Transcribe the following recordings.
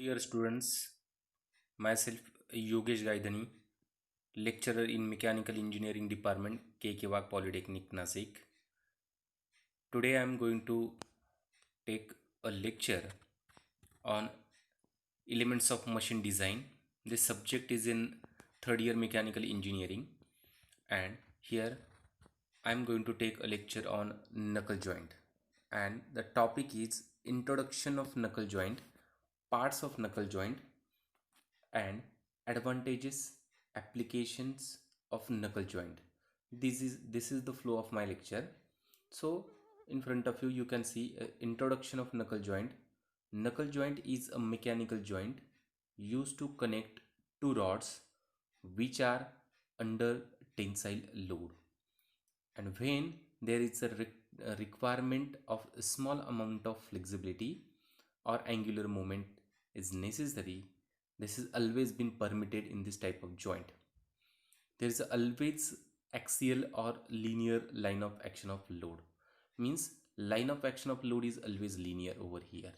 Dear students, myself Yogesh Gaidhani, lecturer in Mechanical Engineering Department, KK Wag Polytechnic, Nasik. Today I am going to take a lecture on elements of machine design. This subject is in third year Mechanical Engineering, and here I am going to take a lecture on knuckle joint. And the topic is introduction of knuckle joint, parts of knuckle joint, and advantages applications of knuckle joint. This is the flow of my lecture. So in front of you you can see introduction of knuckle joint. Knuckle joint is a mechanical joint used to connect two rods which are under tensile load, and when there is a requirement of a small amount of flexibility or angular moment is necessary, this is always been permitted in this type of joint. There is always axial or linear line of action of load, means line of action of load is always linear over here.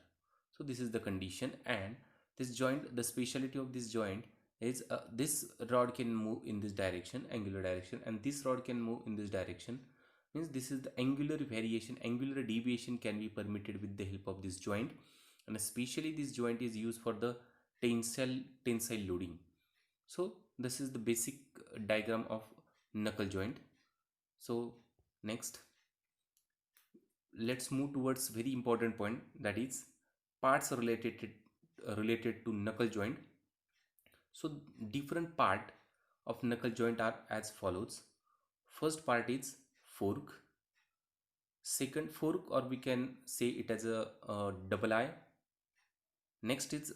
So this is the condition, and this joint, the speciality of this joint is this rod can move in this direction, angular direction, and this rod can move in this direction. Means this is the angular variation, angular deviation can be permitted with the help of this joint, and especially this joint is used for the tensile loading. So this is the basic diagram of knuckle joint. So next, let's move towards very important point, that is parts related to knuckle joint. So different part of knuckle joint are as follows. First part is fork, second fork, or we can say it as a double eye. Next is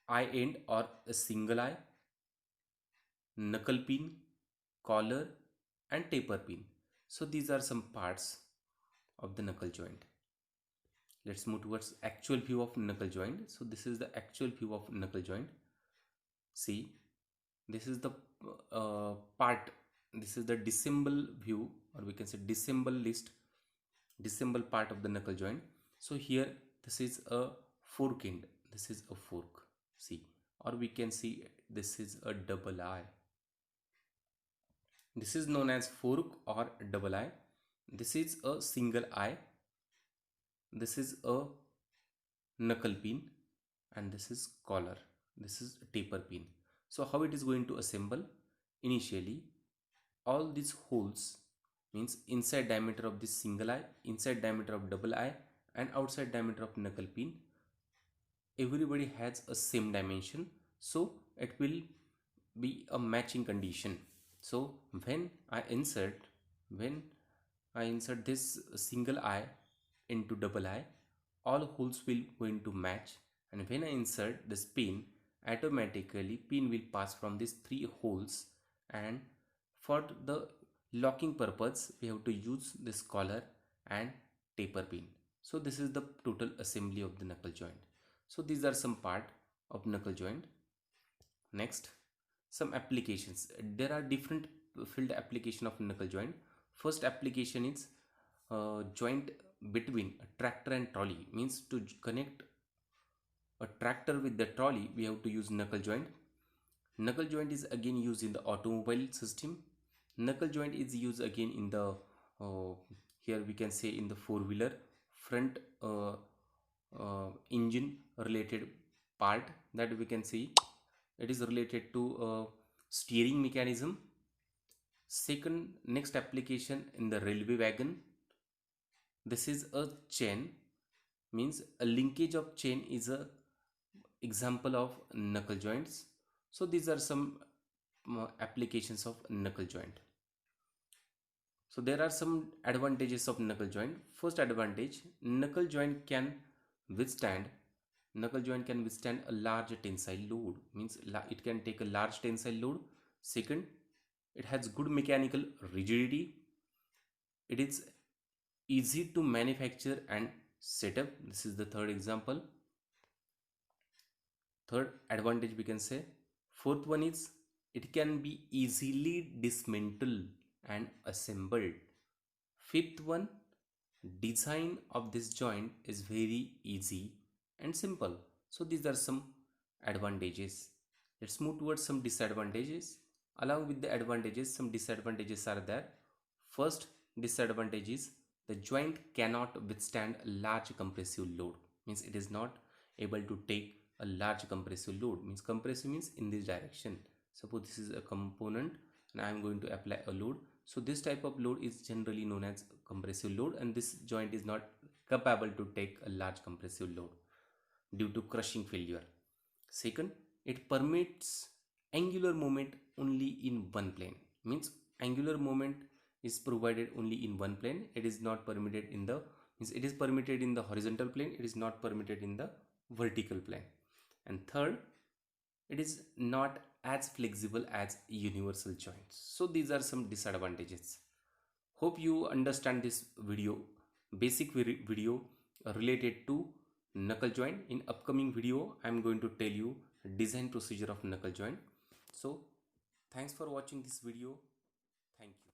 eye end or a single eye, knuckle pin, collar, and taper pin. So these are some parts of the knuckle joint. Let's move towards actual view of knuckle joint. So this is the actual view of knuckle joint. See, this is the part, this is the disassemble view, or we can say disassemble part of the knuckle joint. So here this is a fork end, this is a fork, see, or we can see this is a double eye. This is known as fork or double eye. This is a single eye. This is a knuckle pin, and this is collar. This is a taper pin. So how it is going to assemble? Initially, all these holes, means inside diameter of this single eye, inside diameter of double eye, and outside diameter of knuckle pin, everybody has a same dimension, so it will be a matching condition. So when I insert this single eye into double eye, all holes will going to match, and when I insert this pin, automatically pin will pass from these three holes, and for the locking purpose we have to use this collar and taper pin. So this is the total assembly of the knuckle joint. So these are some part of knuckle joint. Next, some applications. There are different field application of knuckle joint. First application is joint between a tractor and trolley, means to connect a tractor with the trolley we have to use knuckle joint. Knuckle joint is again used in the automobile system. Knuckle joint is used again in the here we can say in the four-wheeler front engine related part, that we can see it is related to steering mechanism. Second, next application in the railway wagon. This is a chain, means a linkage of chain is a example of knuckle joints. So these are some applications of knuckle joint. So there are some advantages of knuckle joint. First advantage, knuckle joint can withstand a large tensile load, means it can take a large tensile load. Second, it has good mechanical rigidity. It is easy to manufacture and set up. This is the third example. Third advantage we can say. Fourth one is it can be easily dismantled and assembled. Fifth one, design of this joint is very easy and simple. So these are some advantages. Let's move towards some disadvantages. Along with the advantages, some disadvantages are there. First disadvantage is the joint cannot withstand a large compressive load. Means it is not able to take a large compressive load. Means compressive means in this direction. Suppose this is a component and I am going to apply a load. So this type of load is generally known as compressive load, and this joint is not capable to take a large compressive load due to crushing failure. Second, it permits angular moment only in one plane. Means angular moment is provided only in one plane. It is not permitted in the, means it is permitted in the horizontal plane. It is not permitted in the vertical plane. And third, it is not as flexible as universal joints. So these are some disadvantages. Hope you understand this video, basic video related to knuckle joint. In upcoming video I am going to tell you design procedure of knuckle joint. So thanks for watching this video. Thank you.